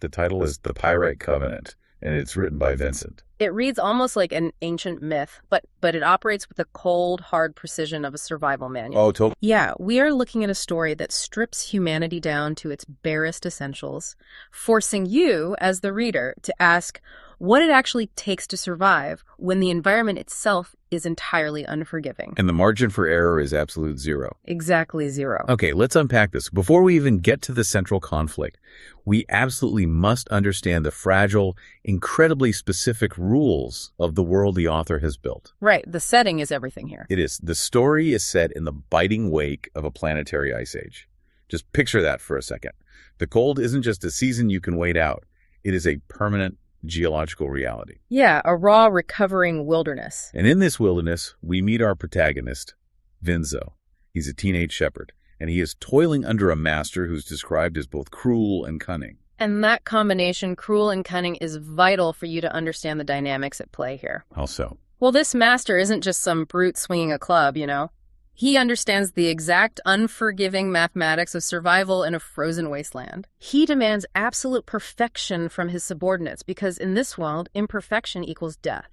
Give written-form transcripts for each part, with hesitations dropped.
The title is The Pyrite Covenant, and it's written by Vincent. It reads almost like an ancient myth, but it operates with the cold, hard precision of a survival manual. Oh, totally. Yeah, we are looking at a story that strips humanity down to its barest essentials, forcing you, as the reader, to ask what it actually takes to survive when the environment itself is entirely unforgiving. And the margin for error is absolute zero. Exactly zero. Okay, let's unpack this. Before we even get to the central conflict, we absolutely must understand the fragile, incredibly specific rules of the world the author has built. Right, the setting is everything here. It is. The story is set in the biting wake of a planetary ice age. Just picture that for a second. The cold isn't just a season you can wait out. It is a permanent geological reality. Yeah, a raw, recovering wilderness. And in this wilderness, we meet our protagonist, Vincent. He's a teenage shepherd, and he is toiling under a master who's described as both cruel and cunning. And that combination, cruel and cunning, is vital for you to understand the dynamics at play here. How so? Well, this master isn't just some brute swinging a club, you know. He understands the exact unforgiving mathematics of survival in a frozen wasteland. He demands absolute perfection from his subordinates because in this world, imperfection equals death.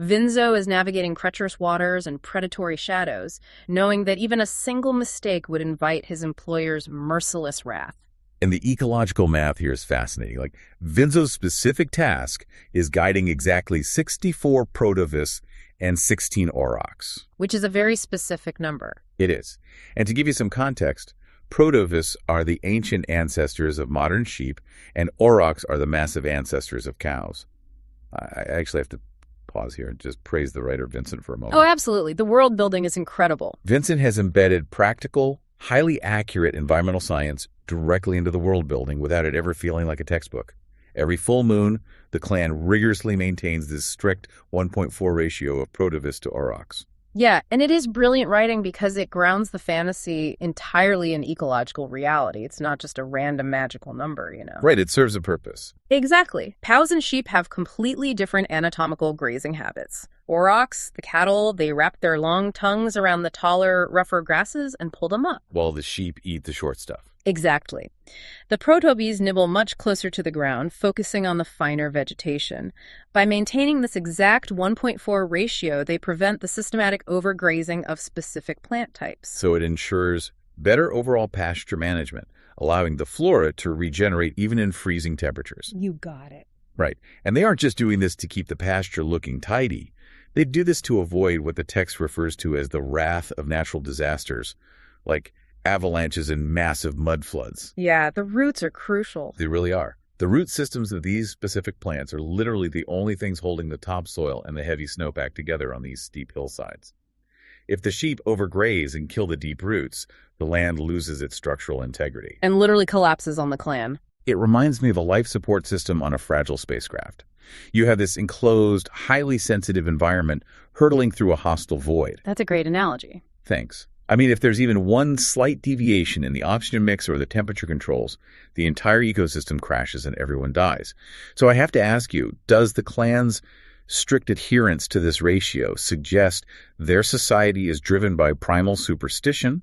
Vincent is navigating treacherous waters and predatory shadows, knowing that even a single mistake would invite his employer's merciless wrath. And the ecological math here is fascinating. Like, Vincent's specific task is guiding exactly 64 protovis and 16 aurochs. Which is a very specific number. It is. And to give you some context, protovis are the ancient ancestors of modern sheep, and aurochs are the massive ancestors of cows. I actually have to pause here and just praise the writer Vincent for a moment. Oh, absolutely. The world building is incredible. Vincent has embedded practical, highly accurate environmental science directly into the world building without it ever feeling like a textbook. Every full moon, the clan rigorously maintains this strict 1.4 ratio of protovis to aurochs. Yeah, and it is brilliant writing because it grounds the fantasy entirely in ecological reality. It's not just a random magical number, you know. Right, it serves a purpose. Exactly. Cows and sheep have completely different anatomical grazing habits. Aurochs, the cattle, they wrap their long tongues around the taller, rougher grasses and pull them up. While the sheep eat the short stuff. Exactly. The protobees nibble much closer to the ground, focusing on the finer vegetation. By maintaining this exact 1.4 ratio, they prevent the systematic overgrazing of specific plant types. So it ensures better overall pasture management, allowing the flora to regenerate even in freezing temperatures. You got it. Right. And they aren't just doing this to keep the pasture looking tidy. They do this to avoid what the text refers to as the wrath of natural disasters, like avalanches and massive mud floods. Yeah, the roots are crucial. They really are. The root systems of these specific plants are literally the only things holding the topsoil and the heavy snowpack together on these steep hillsides. If the sheep overgraze and kill the deep roots, the land loses its structural integrity. And literally collapses on the clan. It reminds me of a life support system on a fragile spacecraft. You have this enclosed, highly sensitive environment hurtling through a hostile void. That's a great analogy. Thanks. I mean, if there's even one slight deviation in the oxygen mix or the temperature controls, the entire ecosystem crashes and everyone dies. So I have to ask you, does the clan's strict adherence to this ratio suggest their society is driven by primal superstition,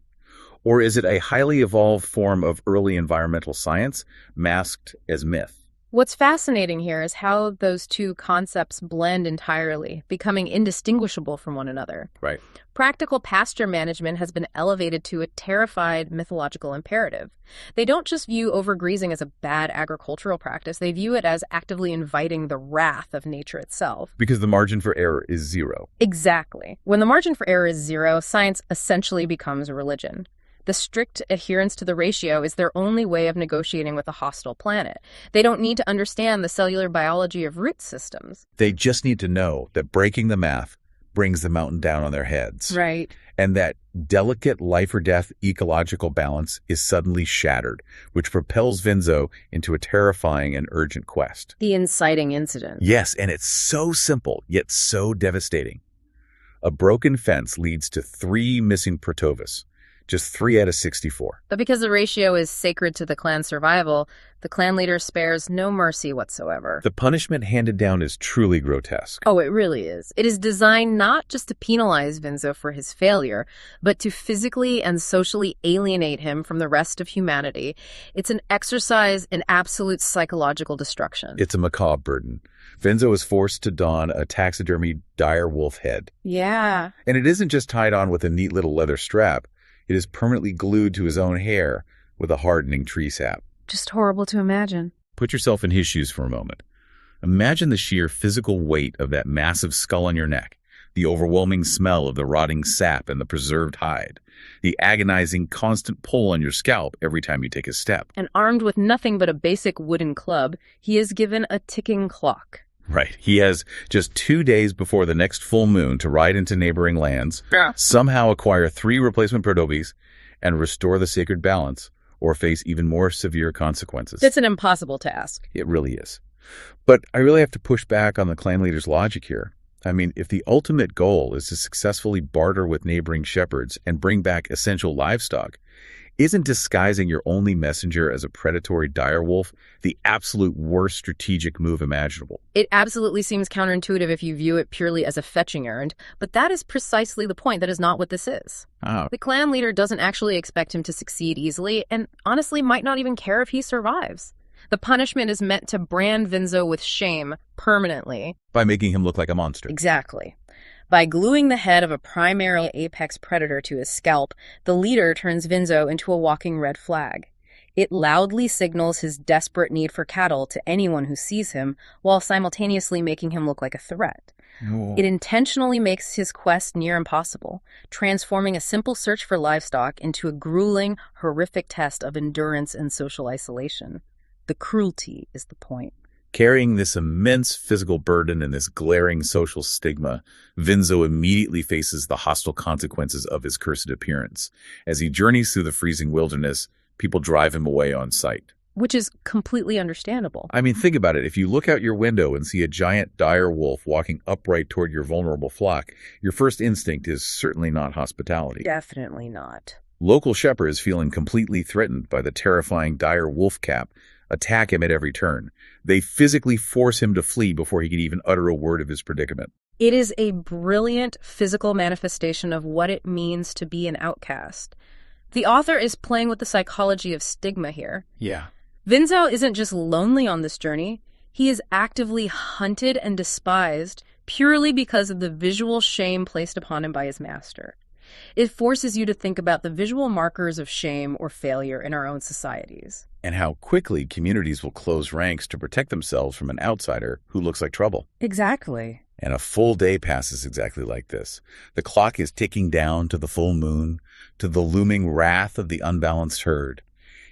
or is it a highly evolved form of early environmental science masked as myth? What's fascinating here is how those two concepts blend entirely, becoming indistinguishable from one another. Right. Practical pasture management has been elevated to a terrified mythological imperative. They don't just view overgrazing as a bad agricultural practice, they view it as actively inviting the wrath of nature itself. Because the margin for error is zero. Exactly. When the margin for error is zero, science essentially becomes a religion. The strict adherence to the ratio is their only way of negotiating with a hostile planet. They don't need to understand the cellular biology of root systems. They just need to know that breaking the math brings the mountain down on their heads. Right. And that delicate life or death ecological balance is suddenly shattered, which propels Vincent into a terrifying and urgent quest. The inciting incident. Yes, and it's so simple, yet so devastating. A broken fence leads to 3 missing protovis. just 3 out of 64. But because the ratio is sacred to the clan's survival, the clan leader spares no mercy whatsoever. The punishment handed down is truly grotesque. Oh, it really is. It is designed not just to penalize Vinzo for his failure, but to physically and socially alienate him from the rest of humanity. It's an exercise in absolute psychological destruction. It's a macabre burden. Vinzo is forced to don a taxidermy dire wolf head. Yeah. And it isn't just tied on with a neat little leather strap. It is permanently glued to his own hair with a hardening tree sap. Just horrible to imagine. Put yourself in his shoes for a moment. Imagine the sheer physical weight of that massive skull on your neck, the overwhelming smell of the rotting sap and the preserved hide, the agonizing constant pull on your scalp every time you take a step. And armed with nothing but a basic wooden club, he is given a ticking clock. Right. He has just 2 days before the next full moon to ride into neighboring lands, somehow acquire 3 replacement Protobes, and restore the sacred balance, or face even more severe consequences. It's an impossible task. It really is. But I really have to push back on the clan leader's logic here. I mean, if the ultimate goal is to successfully barter with neighboring shepherds and bring back essential livestock, isn't disguising your only messenger as a predatory direwolf the absolute worst strategic move imaginable? It absolutely seems counterintuitive if you view it purely as a fetching errand, but that is precisely the point. That is not what this is. The clan leader doesn't actually expect him to succeed easily, and honestly might not even care if he survives. The punishment is meant to brand Vinzo with shame permanently. By making him look like a monster. Exactly. By gluing the head of a primary apex predator to his scalp, the leader turns Vinzo into a walking red flag. It loudly signals his desperate need for cattle to anyone who sees him, while simultaneously making him look like a threat. It intentionally makes his quest near impossible, transforming a simple search for livestock into a grueling, horrific test of endurance and social isolation. The cruelty is the point. Carrying this immense physical burden and this glaring social stigma, Vinzo immediately faces the hostile consequences of his cursed appearance. As he journeys through the freezing wilderness, people drive him away on sight. Which is completely understandable. I mean, think about it. If you look out your window and see a giant dire wolf walking upright toward your vulnerable flock, your first instinct is certainly not hospitality. Definitely not. Local shepherds, feeling completely threatened by the terrifying dire wolf cap, attack him at every turn. They physically force him to flee before he can even utter a word of his predicament. It is a brilliant physical manifestation of what it means to be an outcast. The author is playing with the psychology of stigma here. Yeah. Vinzo isn't just lonely on this journey. He is actively hunted and despised purely because of the visual shame placed upon him by his master. It forces you to think about the visual markers of shame or failure in our own societies. And how quickly communities will close ranks to protect themselves from an outsider who looks like trouble. Exactly. And a full day passes exactly like this. The clock is ticking down to the full moon, to the looming wrath of the unbalanced herd.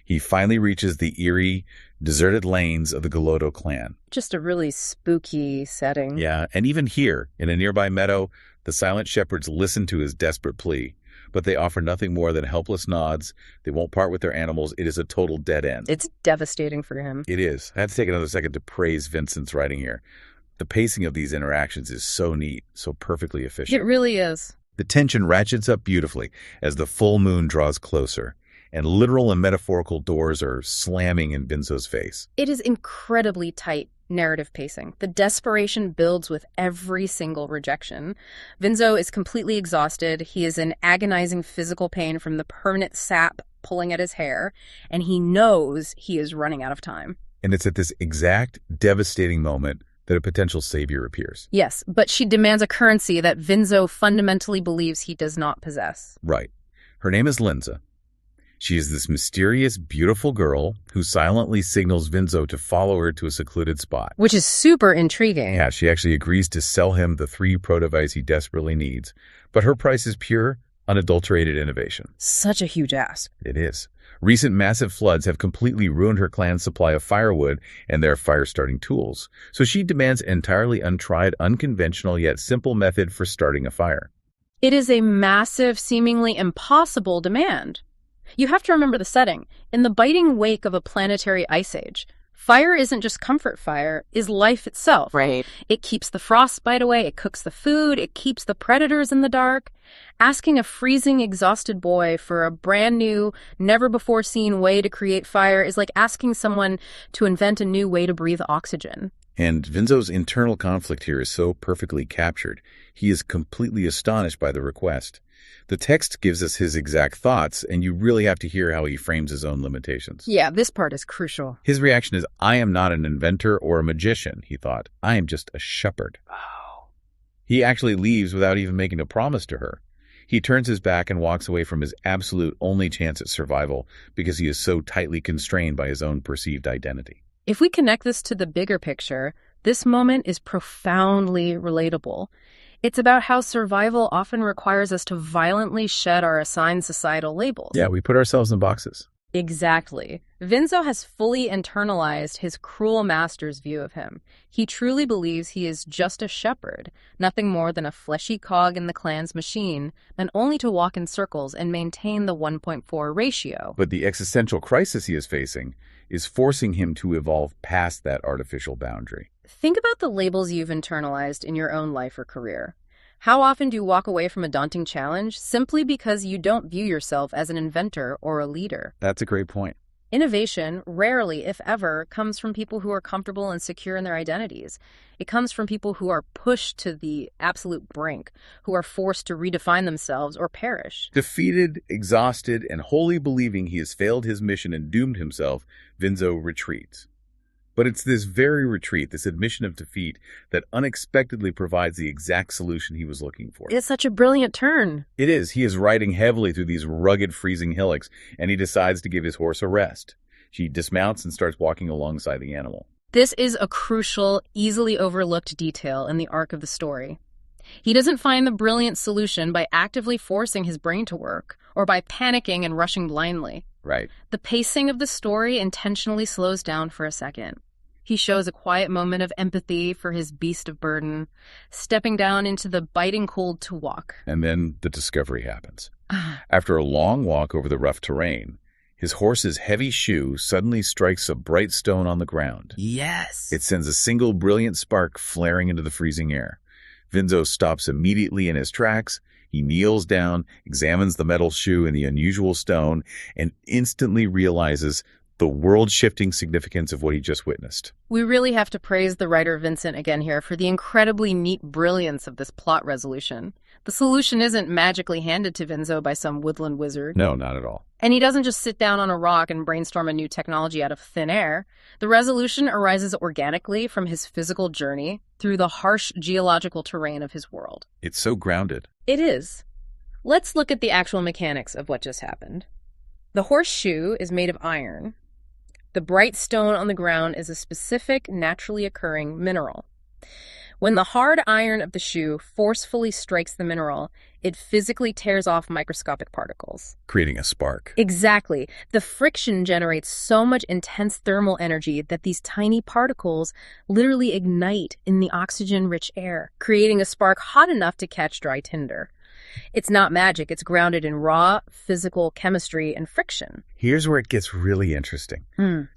He finally reaches the eerie, deserted lanes of the Galoto clan. Just a really spooky setting. Yeah, and even here, in a nearby meadow, the silent shepherds listen to his desperate plea. But they offer nothing more than helpless nods. They won't part with their animals. It is a total dead end. It's devastating for him. It is. I have to take another second to praise Vincent's writing here. The pacing of these interactions is so neat, so perfectly efficient. It really is. The tension ratchets up beautifully as the full moon draws closer, and literal and metaphorical doors are slamming in Vinzo's face. It is incredibly tight narrative pacing. The desperation builds with every single rejection. Vinzo is completely exhausted. He is in agonizing physical pain from the permanent sap pulling at his hair, and he knows he is running out of time. And it's at this exact devastating moment that a potential savior appears. Yes, but she demands a currency that Vinzo fundamentally believes he does not possess. Right. Her name is Linza. She is this mysterious, beautiful girl who silently signals Vinzo to follow her to a secluded spot. Which is super intriguing. Yeah, she actually agrees to sell him the 3 protovites he desperately needs. But her price is pure, unadulterated innovation. Such a huge ask. It is. Recent massive floods have completely ruined her clan's supply of firewood and their fire-starting tools. So she demands an entirely untried, unconventional yet simple method for starting a fire. It is a massive, seemingly impossible demand. You have to remember the setting. In the biting wake of a planetary ice age, Fire isn't just comfort fire, is life itself. Right. It keeps the frostbite away, it cooks the food, it keeps the predators in the dark. Asking a freezing, exhausted boy for a brand new, never-before-seen way to create fire is like asking someone to invent a new way to breathe oxygen. And Vinzo's internal conflict here is so perfectly captured. He is completely astonished by the request. The text gives us his exact thoughts, and you really have to hear how he frames his own limitations. Yeah, this part is crucial. His reaction is, I am not an inventor or a magician, he thought. I am just a shepherd. Oh. He actually leaves without even making a promise to her. He turns his back and walks away from his absolute only chance at survival because he is so tightly constrained by his own perceived identity. If we connect this to the bigger picture, this moment is profoundly relatable. It's about how survival often requires us to violently shed our assigned societal labels. Yeah, we put ourselves in boxes. Exactly. Vinzo has fully internalized his cruel master's view of him. He truly believes he is just a shepherd, nothing more than a fleshy cog in the clan's machine, and only to walk in circles and maintain the 1.4 ratio. But the existential crisis he is facing is forcing him to evolve past that artificial boundary. Think about the labels you've internalized in your own life or career. How often do you walk away from a daunting challenge simply because you don't view yourself as an inventor or a leader? That's a great point. Innovation rarely, if ever, comes from people who are comfortable and secure in their identities. It comes from people who are pushed to the absolute brink, who are forced to redefine themselves or perish. Defeated, exhausted, and wholly believing he has failed his mission and doomed himself, Vinzo retreats. But it's this very retreat, this admission of defeat, that unexpectedly provides the exact solution he was looking for. It's such a brilliant turn. It is. He is riding heavily through these rugged, freezing hillocks, and he decides to give his horse a rest. She dismounts and starts walking alongside the animal. This is a crucial, easily overlooked detail in the arc of the story. He doesn't find the brilliant solution by actively forcing his brain to work, or by panicking and rushing blindly. Right. The pacing of the story intentionally slows down for a second. He shows a quiet moment of empathy for his beast of burden, stepping down into the biting cold to walk. And then the discovery happens. After a long walk over the rough terrain, his horse's heavy shoe suddenly strikes a bright stone on the ground. Yes. It sends a single brilliant spark flaring into the freezing air. Vinzo stops immediately in his tracks. He kneels down, examines the metal shoe and the unusual stone, and instantly realizes the world-shifting significance of what he just witnessed. We really have to praise the writer Vincent again here for the incredibly neat brilliance of this plot resolution. The solution isn't magically handed to Vinzo by some woodland wizard. No, not at all. And he doesn't just sit down on a rock and brainstorm a new technology out of thin air. The resolution arises organically from his physical journey through the harsh geological terrain of his world. It's so grounded. It is. Let's look at the actual mechanics of what just happened. The horseshoe is made of iron. The bright stone on the ground is a specific, naturally occurring mineral. When the hard iron of the shoe forcefully strikes the mineral, it physically tears off microscopic particles, Creating a spark. Exactly. The friction generates so much intense thermal energy that these tiny particles literally ignite in the oxygen-rich air, creating a spark hot enough to catch dry tinder. It's not magic. It's grounded in raw physical chemistry and friction. Here's where it gets really interesting.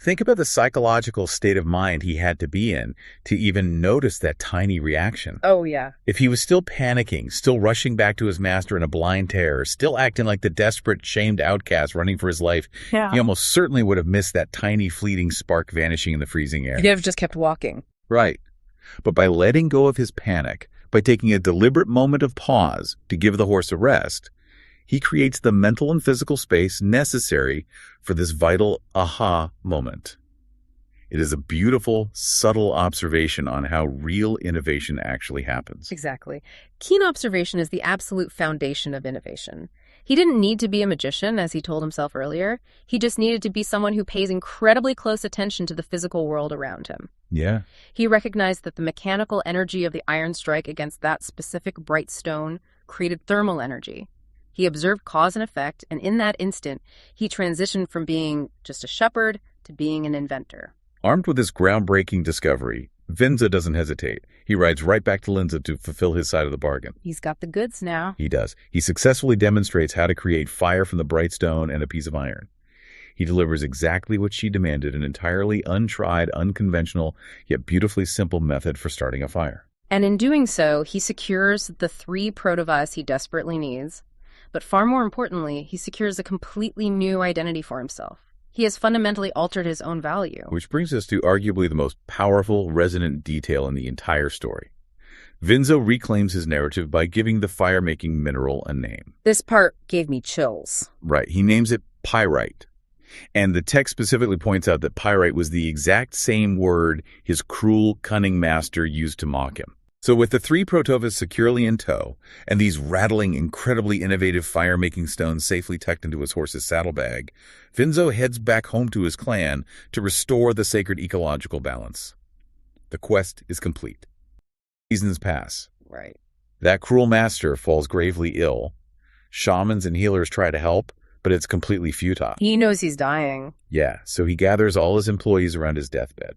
Think about the psychological state of mind he had to be in to even notice that tiny reaction. Oh, yeah. If he was still panicking, still rushing back to his master in a blind terror, still acting like the desperate, shamed outcast running for his life, he almost certainly would have missed that tiny, fleeting spark vanishing in the freezing air. He'd have just kept walking. Right. But by letting go of his panic, by taking a deliberate moment of pause to give the horse a rest, he creates the mental and physical space necessary for this vital aha moment. It is a beautiful, subtle observation on how real innovation actually happens. Exactly. Keen observation is the absolute foundation of innovation. He didn't need to be a magician, as he told himself earlier. He just needed to be someone who pays incredibly close attention to the physical world around him. Yeah. He recognized that the mechanical energy of the iron strike against that specific bright stone created thermal energy. He observed cause and effect, and in that instant, he transitioned from being just a shepherd to being an inventor. Armed with this groundbreaking discovery, Vinzo doesn't hesitate. He rides right back to Linza to fulfill his side of the bargain. He's got the goods now. He does. He successfully demonstrates how to create fire from the bright stone and a piece of iron. He delivers exactly what she demanded, an entirely untried, unconventional, yet beautifully simple method for starting a fire. And in doing so, he secures the 3 protovies he desperately needs. But far more importantly, he secures a completely new identity for himself. He has fundamentally altered his own value. Which brings us to arguably the most powerful, resonant detail in the entire story. Vinzo reclaims his narrative by giving the fire-making mineral a name. This part gave me chills. Right. He names it PYRITE. And the text specifically points out that PYRITE was the exact same word his cruel, cunning master used to mock him. So with the 3 protovas securely in tow, and these rattling, incredibly innovative fire-making stones safely tucked into his horse's saddlebag, Vinzo heads back home to his clan to restore the sacred ecological balance. The quest is complete. Seasons pass. Right. That cruel master falls gravely ill. Shamans and healers try to help, but it's completely futile. He knows he's dying. Yeah, so he gathers all his employees around his deathbed.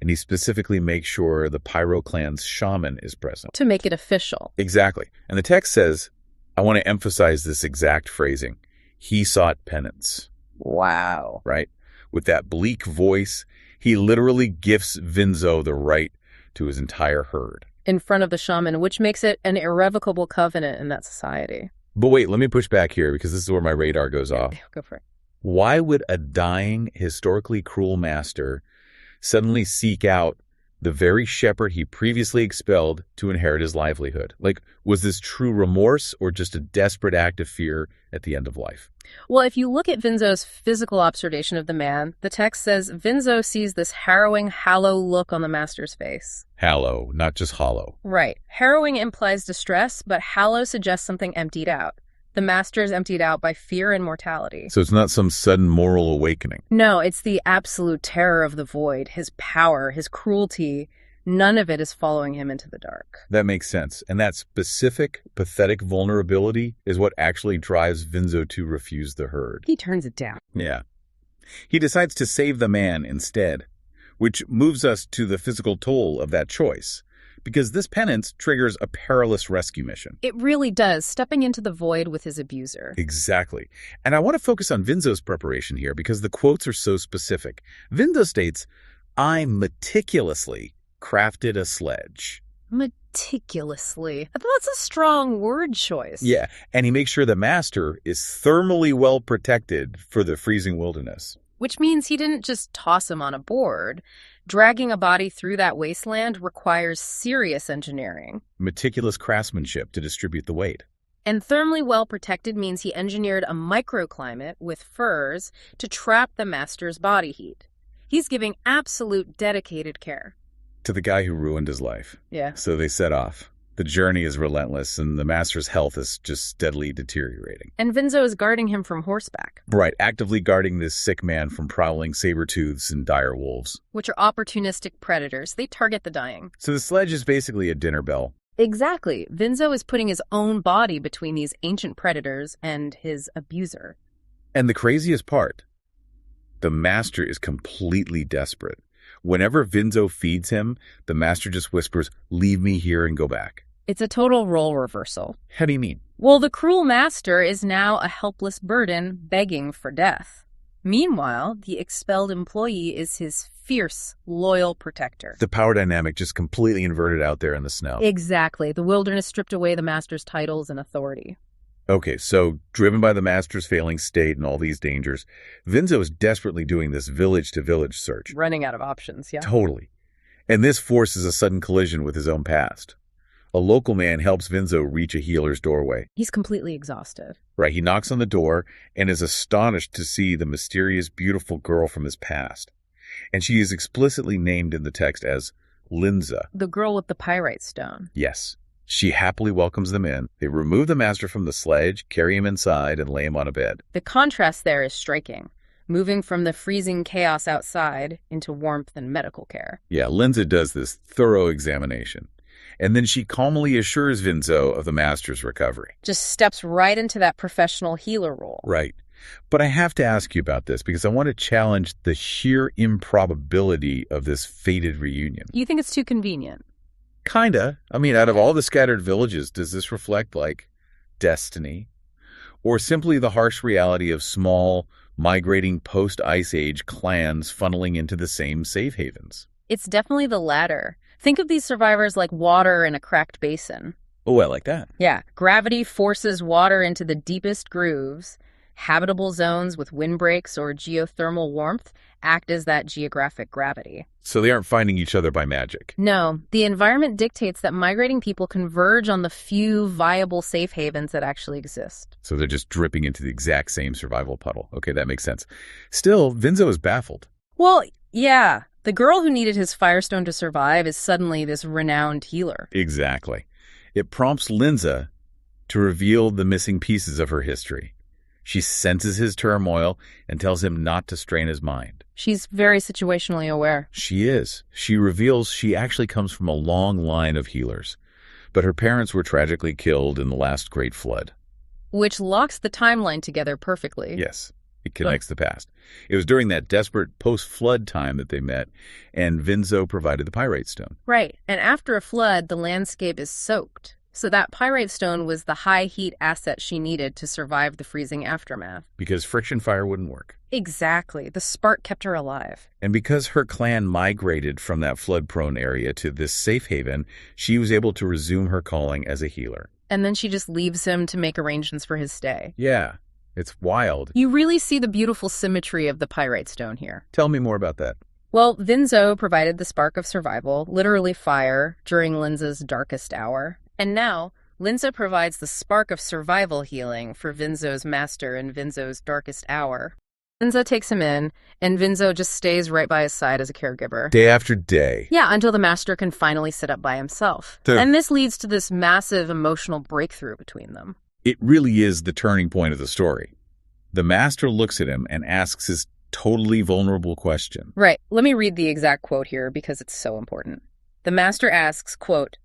And he specifically makes sure the Pyro clan's shaman is present. To make it official. Exactly. And the text says, I want to emphasize this exact phrasing. He sought penance. Wow. Right? With that bleak voice, he literally gifts Vinzo the right to his entire herd. In front of the shaman, which makes it an irrevocable covenant in that society. But wait, let me push back here because this is where my radar goes off. Go for it. Why would a dying, historically cruel master suddenly seek out the very shepherd he previously expelled to inherit his livelihood? Like, was this true remorse or just a desperate act of fear at the end of life? Well, if you look at Vinzo's physical observation of the man, the text says Vinzo sees this harrowing, hollow look on the master's face. Hollow, not just hollow. Right. Harrowing implies distress, but hollow suggests something emptied out. The master is emptied out by fear and mortality. So it's not some sudden moral awakening. No, it's the absolute terror of the void, his power, his cruelty. None of it is following him into the dark. That makes sense. And that specific, pathetic vulnerability is what actually drives Vinzo to refuse the herd. He turns it down. Yeah. He decides to save the man instead, which moves us to the physical toll of that choice, because this penance triggers a perilous rescue mission. It really does, stepping into the void with his abuser. Exactly. And I want to focus on Vinzo's preparation here because the quotes are so specific. Vinzo states, I meticulously crafted a sledge. Meticulously. That's a strong word choice. Yeah, and he makes sure the master is thermally well protected for the freezing wilderness. Which means he didn't just toss him on a board. Dragging a body through that wasteland requires serious engineering. Meticulous craftsmanship to distribute the weight. And thermally well protected means he engineered a microclimate with furs to trap the master's body heat. He's giving absolute dedicated care. To the guy who ruined his life. Yeah. So they set off. The journey is relentless, and the master's health is just steadily deteriorating. And Vinzo is guarding him from horseback. Right, actively guarding this sick man from prowling saber-tooths and dire wolves. Which are opportunistic predators. They target the dying. So the sledge is basically a dinner bell. Exactly. Vinzo is putting his own body between these ancient predators and his abuser. And the craziest part, the master is completely desperate. Whenever Vinzo feeds him, the master just whispers, leave me here and go back. It's a total role reversal. How do you mean? Well, the cruel master is now a helpless burden begging for death. Meanwhile, the expelled employee is his fierce, loyal protector. The power dynamic just completely inverted out there in the snow. Exactly. The wilderness stripped away the master's titles and authority. Okay, so driven by the master's failing state and all these dangers, Vinzo is desperately doing this village-to-village search. Running out of options, yeah. Totally. And this forces a sudden collision with his own past. A local man helps Vinzo reach a healer's doorway. He's completely exhausted. Right, he knocks on the door and is astonished to see the mysterious, beautiful girl from his past. And she is explicitly named in the text as Linza. The girl with the pyrite stone. Yes. She happily welcomes them in. They remove the master from the sledge, carry him inside, and lay him on a bed. The contrast there is striking, moving from the freezing chaos outside into warmth and medical care. Yeah, Linza does this thorough examination. And then she calmly assures Vinzo of the master's recovery. Just steps right into that professional healer role. Right. But I have to ask you about this because I want to challenge the sheer improbability of this fated reunion. You think it's too convenient? Kinda. I mean, out of all the scattered villages, does this reflect, like, destiny? Or simply the harsh reality of small, migrating post-Ice Age clans funneling into the same safe havens. It's definitely the latter. Think of these survivors like water in a cracked basin. Oh, I like that. Yeah, gravity forces water into the deepest grooves. Habitable zones with windbreaks or geothermal warmth act as that geographic gravity. So they aren't finding each other by magic. No, the environment dictates that migrating people converge on the few viable safe havens that actually exist. So they're just dripping into the exact same survival puddle. Okay, that makes sense. Still, Vinzo is baffled. Well, yeah, the girl who needed his firestone to survive is suddenly this renowned healer. Exactly. It prompts Linza to reveal the missing pieces of her history. She senses his turmoil and tells him not to strain his mind. She's very situationally aware. She is. She reveals she actually comes from a long line of healers, but her parents were tragically killed in the last great flood. Which locks the timeline together perfectly. Yes, it connects the past. It was during that desperate post-flood time that they met, and Vinzo provided the pyrite stone. Right, and after a flood, the landscape is soaked. So that pyrite stone was the high-heat asset she needed to survive the freezing aftermath. Because friction fire wouldn't work. Exactly. The spark kept her alive. And because her clan migrated from that flood-prone area to this safe haven, she was able to resume her calling as a healer. And then she just leaves him to make arrangements for his stay. Yeah, it's wild. You really see the beautiful symmetry of the pyrite stone here. Tell me more about that. Well, Vinzo provided the spark of survival, literally fire, during Linza's darkest hour. And now, Linza provides the spark of survival healing for Vinzo's master in Vinzo's darkest hour. Linza takes him in, and Vinzo just stays right by his side as a caregiver. Day after day. Yeah, until the master can finally sit up by himself. And this leads to this massive emotional breakthrough between them. It really is the turning point of the story. The master looks at him and asks his totally vulnerable question. Right. Let me read the exact quote here because it's so important. The master asks, quote,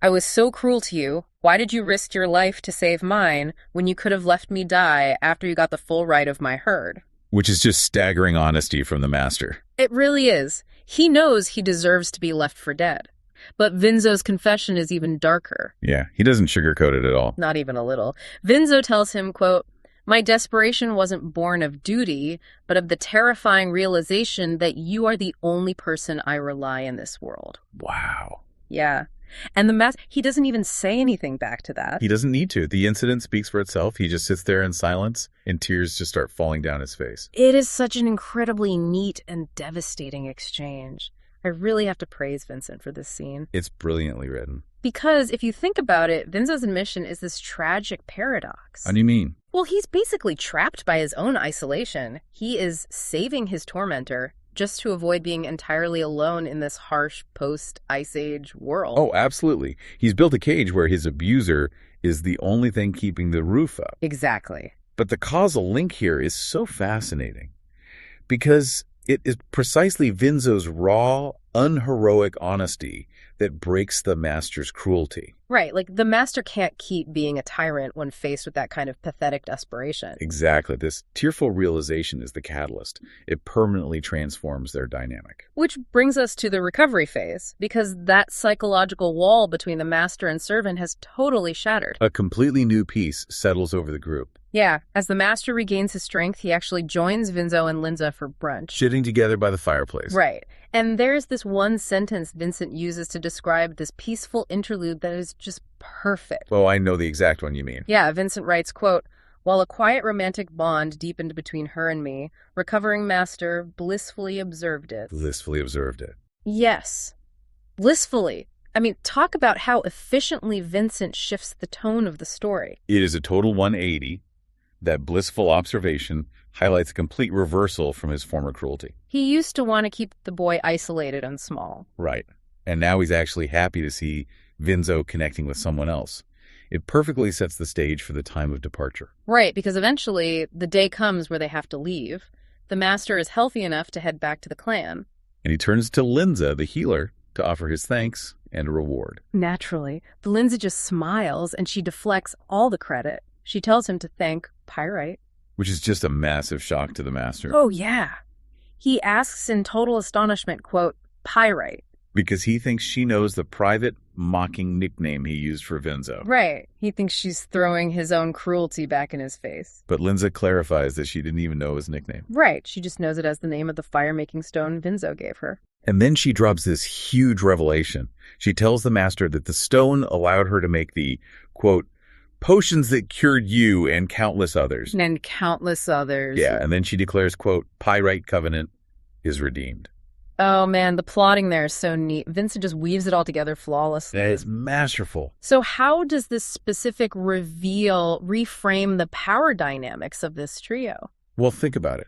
"I was so cruel to you. Why did you risk your life to save mine when you could have left me die after you got the full right of my herd?" Which is just staggering honesty from the master. It really is. He knows he deserves to be left for dead. But Vinzo's confession is even darker. Yeah, he doesn't sugarcoat it at all. Not even a little. Vinzo tells him, quote, "My desperation wasn't born of duty, but of the terrifying realization that you are the only person I rely in this world." Wow. Yeah. And he doesn't even say anything back to that. He doesn't need to. The incident speaks for itself. He just sits there in silence, and tears just start falling down his face. It is such an incredibly neat and devastating exchange. I really have to praise Vincent for this scene. It's brilliantly written. Because if you think about it, Vinzo's admission is this tragic paradox. How do you mean? Well, he's basically trapped by his own isolation. He is saving his tormentor just to avoid being entirely alone in this harsh post-Ice Age world. Oh, absolutely. He's built a cage where his abuser is the only thing keeping the roof up. Exactly. But the causal link here is so fascinating because it is precisely Vinzo's raw, unheroic honesty that breaks the master's cruelty. Right, like the master can't keep being a tyrant when faced with that kind of pathetic desperation. Exactly. This tearful realization is the catalyst. It permanently transforms their dynamic. Which brings us to the recovery phase, because that psychological wall between the master and servant has totally shattered. A completely new peace settles over the group. Yeah, as the master regains his strength, he actually joins Vinzo and Linza for brunch. Sitting together by the fireplace. Right. And there's this one sentence Vincent uses to describe this peaceful interlude that is just perfect. Oh, I know the exact one you mean. Yeah, Vincent writes, quote, "While a quiet romantic bond deepened between her and me, recovering master blissfully observed it." Blissfully observed it. Yes. Blissfully. I mean, talk about how efficiently Vincent shifts the tone of the story. It is a total 180. That blissful observation highlights a complete reversal from his former cruelty. He used to want to keep the boy isolated and small. Right. And now he's actually happy to see Vinzo connecting with someone else. It perfectly sets the stage for the time of departure. Right, because eventually the day comes where they have to leave. The master is healthy enough to head back to the clan. And he turns to Linza, the healer, to offer his thanks and a reward. Naturally, the Linza just smiles and she deflects all the credit. She tells him to thank PYRITE. Which is just a massive shock to the master. Oh, yeah. He asks in total astonishment, quote, "PYRITE, Because he thinks she knows the private, mocking nickname he used for Vinzo. Right. He thinks she's throwing his own cruelty back in his face. But Linza clarifies that she didn't even know his nickname. Right. She just knows it as the name of the fire-making stone Vinzo gave her. And then she drops this huge revelation. She tells the master that the stone allowed her to make the, quote, potions that cured you and countless others. And countless others. Yeah, and then she declares, quote, PYRITE covenant is redeemed. Oh, man, the plotting there is so neat. Vincent just weaves it all together flawlessly. That is masterful. So how does this specific reveal reframe the power dynamics of this trio? Well, think about it.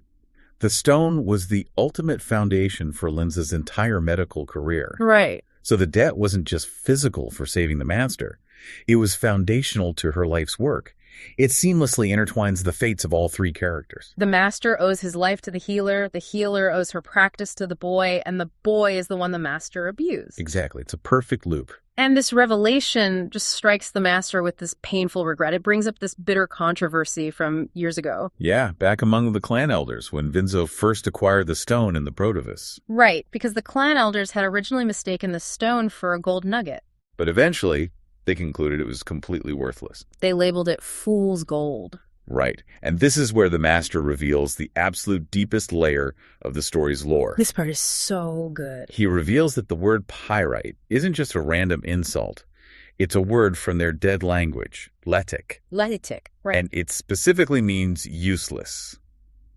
The stone was the ultimate foundation for Linza's entire medical career. Right. So the debt wasn't just physical for saving the master. It was foundational to her life's work. It seamlessly intertwines the fates of all three characters. The master owes his life to the healer owes her practice to the boy, and the boy is the one the master abused. Exactly. It's a perfect loop. And this revelation just strikes the master with this painful regret. It brings up this bitter controversy from years ago. Yeah, back among the clan elders when Vinzo first acquired the stone in the Protovis. Right, because the clan elders had originally mistaken the stone for a gold nugget. But eventually, they concluded it was completely worthless. They labeled it fool's gold. Right. And this is where the master reveals the absolute deepest layer of the story's lore. This part is so good. He reveals that the word pyrite isn't just a random insult. It's a word from their dead language, Letic. Letic, right. And it specifically means useless.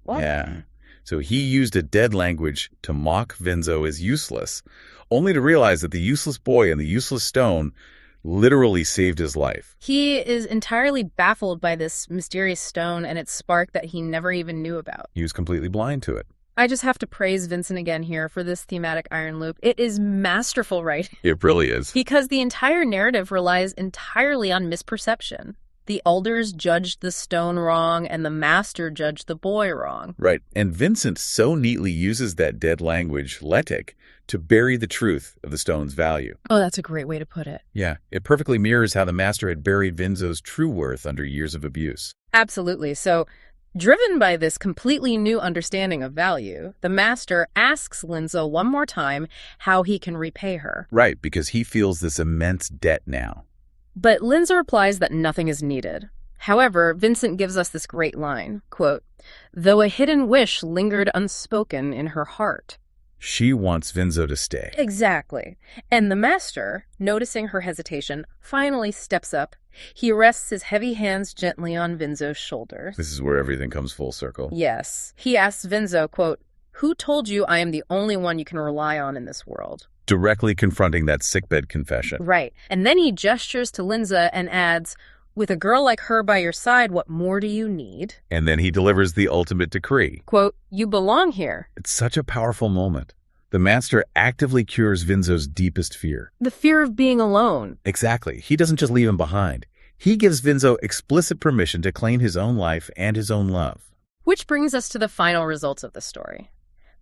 What? Yeah. So he used a dead language to mock Vinzo as useless, only to realize that the useless boy and the useless stone literally saved his life. He is entirely baffled by this mysterious stone and its spark that he never even knew about. He was completely blind to it. I just have to praise Vincent again here for this thematic iron loop. It is masterful writing. It really is. Because the entire narrative relies entirely on misperception. The elders judged the stone wrong, and the master judged the boy wrong. Right. And Vincent so neatly uses that dead language, Letic, to bury the truth of the stone's value. Oh, that's a great way to put it. Yeah, it perfectly mirrors how the master had buried Vinzo's true worth under years of abuse. Absolutely. So, driven by this completely new understanding of value, the master asks Linza one more time how he can repay her. Right, because he feels this immense debt now. But Linza replies that nothing is needed. However, Vincent gives us this great line, quote, though a hidden wish lingered unspoken in her heart. She wants Vinzo to stay. Exactly. And the master, noticing her hesitation, finally steps up. He rests his heavy hands gently on Vinzo's shoulders. This is where everything comes full circle. Yes. He asks Vinzo, quote, who told you I am the only one you can rely on in this world? Directly confronting that sickbed confession. Right. And then he gestures to Linza and adds, with a girl like her by your side, what more do you need? And then he delivers the ultimate decree. Quote, you belong here. It's such a powerful moment. The master actively cures Vinzo's deepest fear. The fear of being alone. Exactly. He doesn't just leave him behind. He gives Vinzo explicit permission to claim his own life and his own love. Which brings us to the final results of the story.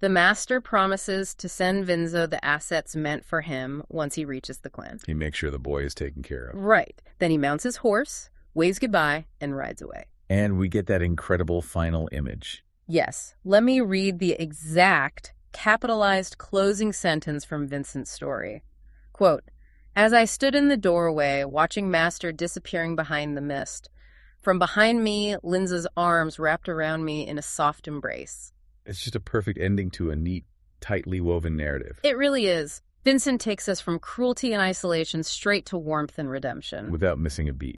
The master promises to send Vinzo the assets meant for him once he reaches the clan. He makes sure the boy is taken care of. Right. Then he mounts his horse, waves goodbye, and rides away. And we get that incredible final image. Yes. Let me read the exact capitalized closing sentence from Vincent's story. Quote, as I stood in the doorway, watching Master disappearing behind the mist, from behind me, Linza's arms wrapped around me in a soft embrace. It's just a perfect ending to a neat, tightly woven narrative. It really is. Vincent takes us from cruelty and isolation straight to warmth and redemption. Without missing a beat.